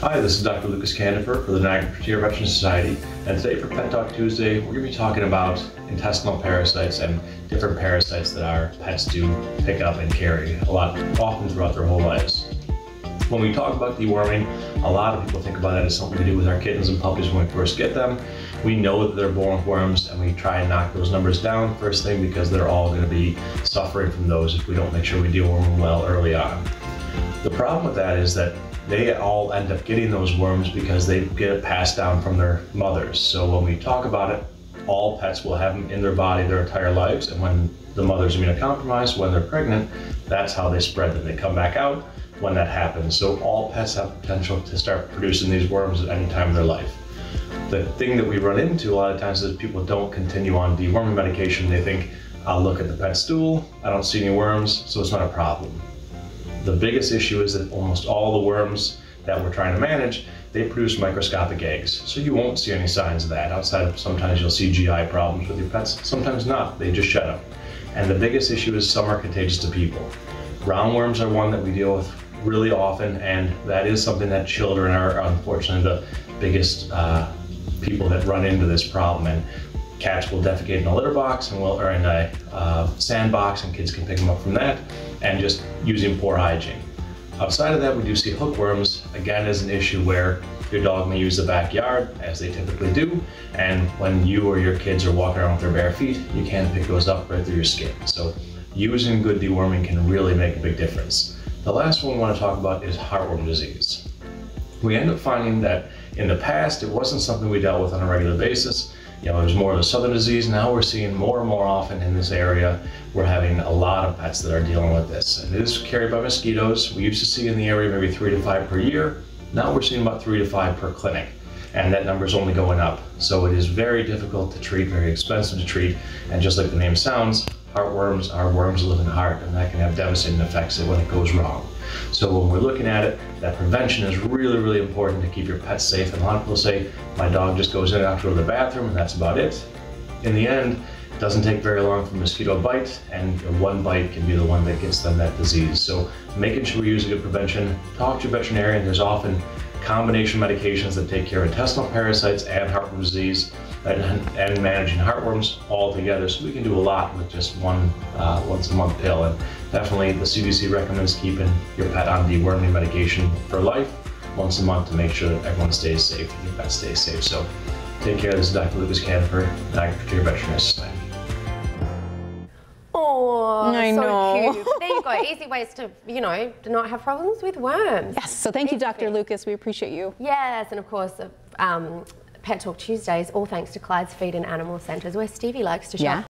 Hi, this is Dr. Lucas Candifer for the Niagara Veterinary Society, and today for Pet Talk Tuesday, we're going to be talking about intestinal parasites and different parasites that our pets do pick up and carry often throughout their whole lives. When we talk about deworming, a lot of people think about it as something to do with our kittens and puppies when we first get them. We know that they're born with worms, and we try and knock those numbers down first thing because they're all going to be suffering from those if we don't make sure we deworm them well early on. The problem with that is that they all end up getting those worms because they get it passed down from their mothers. So when we talk about it, all pets will have them in their body their entire lives, and when the mother's immunocompromised, when they're pregnant, that's how they spread them. They come back out when that happens. So all pets have potential to start producing these worms at any time in their life. The thing that we run into a lot of times is people don't continue on deworming medication. They think, I'll look at the pet stool, I don't see any worms, so it's not a problem. The biggest issue is that almost all the worms that we're trying to manage, they produce microscopic eggs. So you won't see any signs of that. Outside of sometimes you'll see GI problems with your pets, sometimes not, they just shed them. And the biggest issue is some are contagious to people. Roundworms are one that we deal with really often, and that is something that children are unfortunately the biggest people that run into this problem. And cats will defecate in a litter box or in a sandbox, and kids can pick them up from that, and just using poor hygiene. Outside of that, we do see hookworms, again, as an issue where your dog may use the backyard, as they typically do, and when you or your kids are walking around with their bare feet, you can pick those up right through your skin. So using good deworming can really make a big difference. The last one we want to talk about is heartworm disease. We end up finding that in the past, it wasn't something we dealt with on a regular basis. It was more of a southern disease. Now we're seeing more and more often in this area. We're having a lot of pets that are dealing with this. And it is carried by mosquitoes. We used to see in the area maybe 3 to 5 per year. Now we're seeing about 3 to 5 per clinic. And that number is only going up. So it is very difficult to treat, very expensive to treat. And just like the name sounds, heartworms are worms that live in the heart, and that can have devastating effects when it goes wrong. So when we're looking at it, that prevention is really, really important to keep your pets safe. And a lot of people say, my dog just goes in and out to go to the bathroom and that's about it. In the end, it doesn't take very long for a mosquito bite, and one bite can be the one that gets them that disease. So making sure we use a good prevention, talk to your veterinarian. There's often combination medications that take care of intestinal parasites and heartworm disease, and managing heartworms all together. So we can do a lot with just one once a month pill. And definitely the CDC recommends keeping your pet on deworming medication for life once a month to make sure that everyone stays safe and your pet stays safe. So take care. This is Dr. Lucas Candifer, Niagara Veterinary Society. Oh, I know. so cute. There you go. Easy ways to, to not have problems with worms. Yes, so thank you, Dr. Lucas. We appreciate you. Yes, and of course, Pet Talk Tuesdays, all thanks to Clyde's Feed and Animal Centres, where Stevie likes to shop. Yeah.